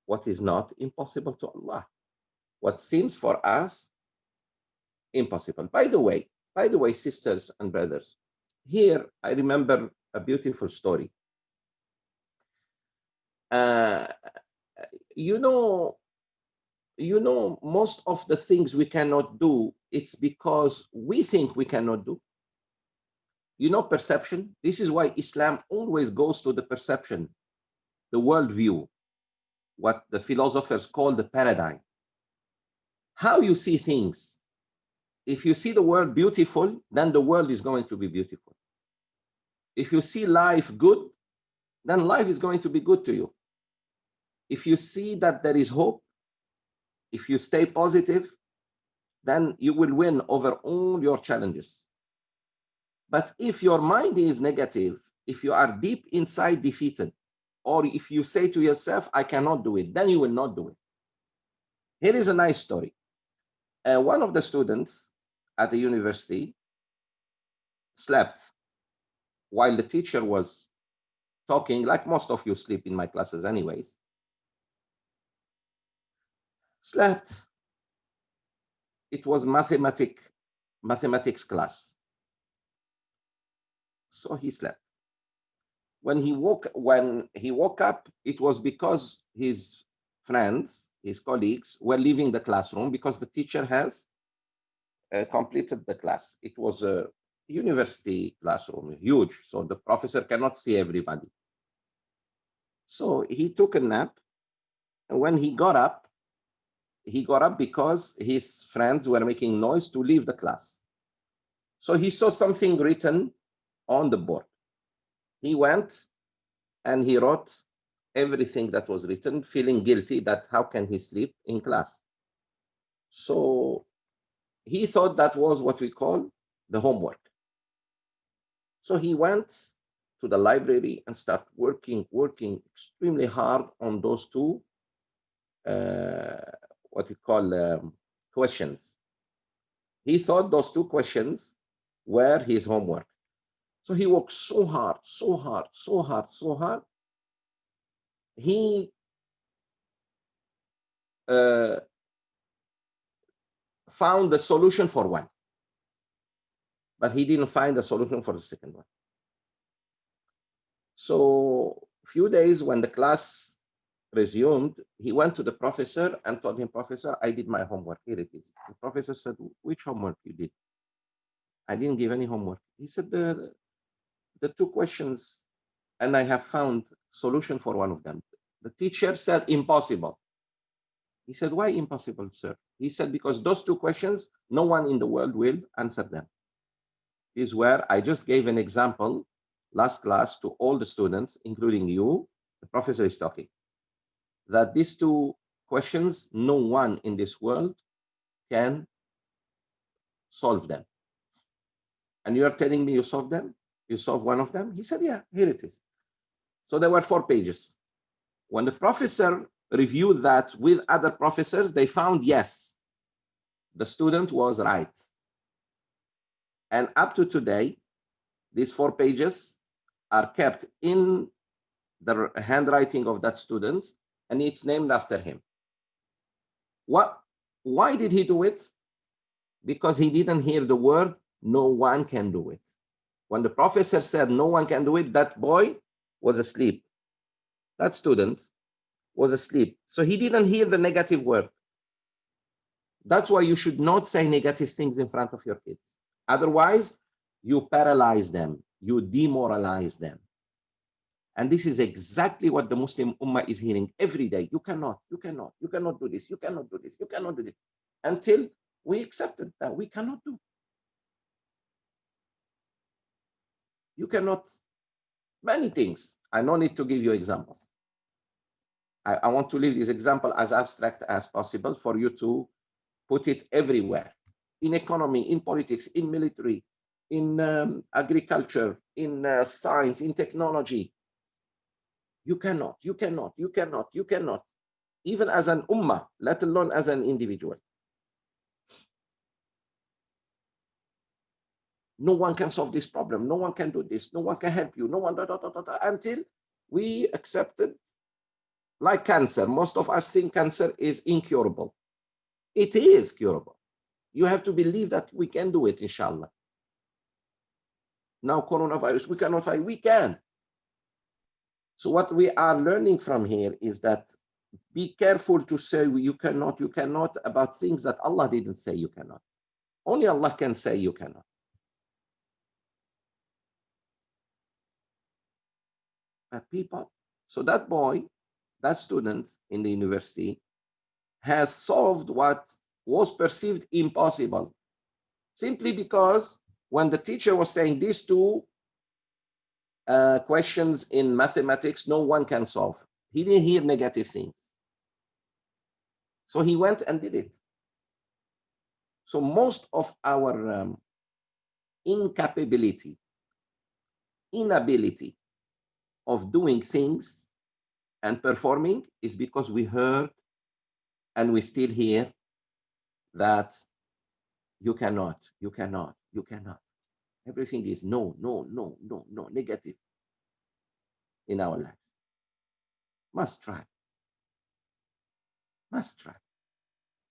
what is not impossible to Allah. What seems for us impossible. By the way, sisters and brothers, here I remember a beautiful story. Uh, you know, most of the things we cannot do, it's because we think we cannot do. Perception. This is why Islam always goes to the perception, the worldview, what the philosophers call the paradigm. How you see things. If you see the world beautiful, then the world is going to be beautiful. If you see life good, then life is going to be good to you. If you see that there is hope, if you stay positive, then you will win over all your challenges. But if your mind is negative, if you are deep inside defeated, or if you say to yourself, I cannot do it, then you will not do it. Here is a nice story. One of the students at the university slept while the teacher was talking, like most of you sleep in my classes anyways. Slept. It was mathematics class. So he slept. When he woke up, it was because his friends, his colleagues, were leaving the classroom because the teacher has completed the class. It was a university classroom, huge, so the professor cannot see everybody. So he took a nap, and when he got up because his friends were making noise to leave the class. So he saw something written on the board. He went and he wrote everything that was written, feeling guilty that how can he sleep in class. So he thought that was what we call the homework. So he went to the library and started working extremely hard on those two, what we call questions. He thought those two questions were his homework. So he worked so hard. He found the solution for one, but he didn't find the solution for the second one. So a few days when the class resumed, he went to the professor and told him, Professor, I did my homework. Here it is. The professor said, which homework you did? I didn't give any homework. He said, the two questions, and I have found solution for one of them. The teacher said, impossible. He said, why impossible, sir? He said, because those two questions, no one in the world will answer them. This is where I just gave an example last class to all the students, including you. The professor is talking that these two questions, no one in this world can solve them. And you are telling me you solved them? You solved one of them? He said, yeah, here it is. So there were 4 pages. When the professor reviewed that with other professors, they found, yes, the student was right. And up to today, these 4 pages are kept in the handwriting of that student, and it's named after him. Why did he do it? Because he didn't hear the word, no one can do it. When the professor said no one can do it, that boy was asleep. That student was asleep. So he didn't hear the negative word. That's why you should not say negative things in front of your kids. Otherwise, you paralyze them, you demoralize them. And this is exactly what the Muslim Ummah is hearing every day. You cannot do this, you cannot do this, you cannot do this. Until we accepted that we cannot do. You cannot, many things. I don't need to give you examples. I want to leave this example as abstract as possible for you to put it everywhere. In economy, in politics, in military, in agriculture, in science, in technology. You cannot. Even as an ummah, let alone as an individual. No one can solve this problem. No one can do this. No one can help you. No one, until we accepted Like cancer, most of us think cancer is incurable. It is curable. You have to believe that we can do it, inshallah. Now, coronavirus, we cannot fight. We can. So what we are learning from here is that be careful to say you cannot about things that Allah didn't say you cannot. Only Allah can say you cannot. But people, so that boy, that student in the university has solved what was perceived impossible simply because when the teacher was saying these two questions in mathematics, no one can solve. He didn't hear negative things. So he went and did it. So most of our inability of doing things and performing is because we heard and we still hear that you cannot, you cannot, you cannot. Everything is no, no, no, no, no, negative in our lives. Must try, must try.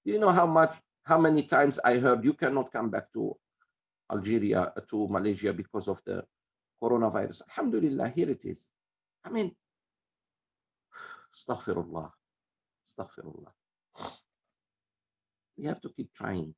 Do you know how many times I heard you cannot come back to Algeria, to Malaysia because of the coronavirus? Alhamdulillah, here it is. I mean, astaghfirullah, astaghfirullah. We have to keep trying.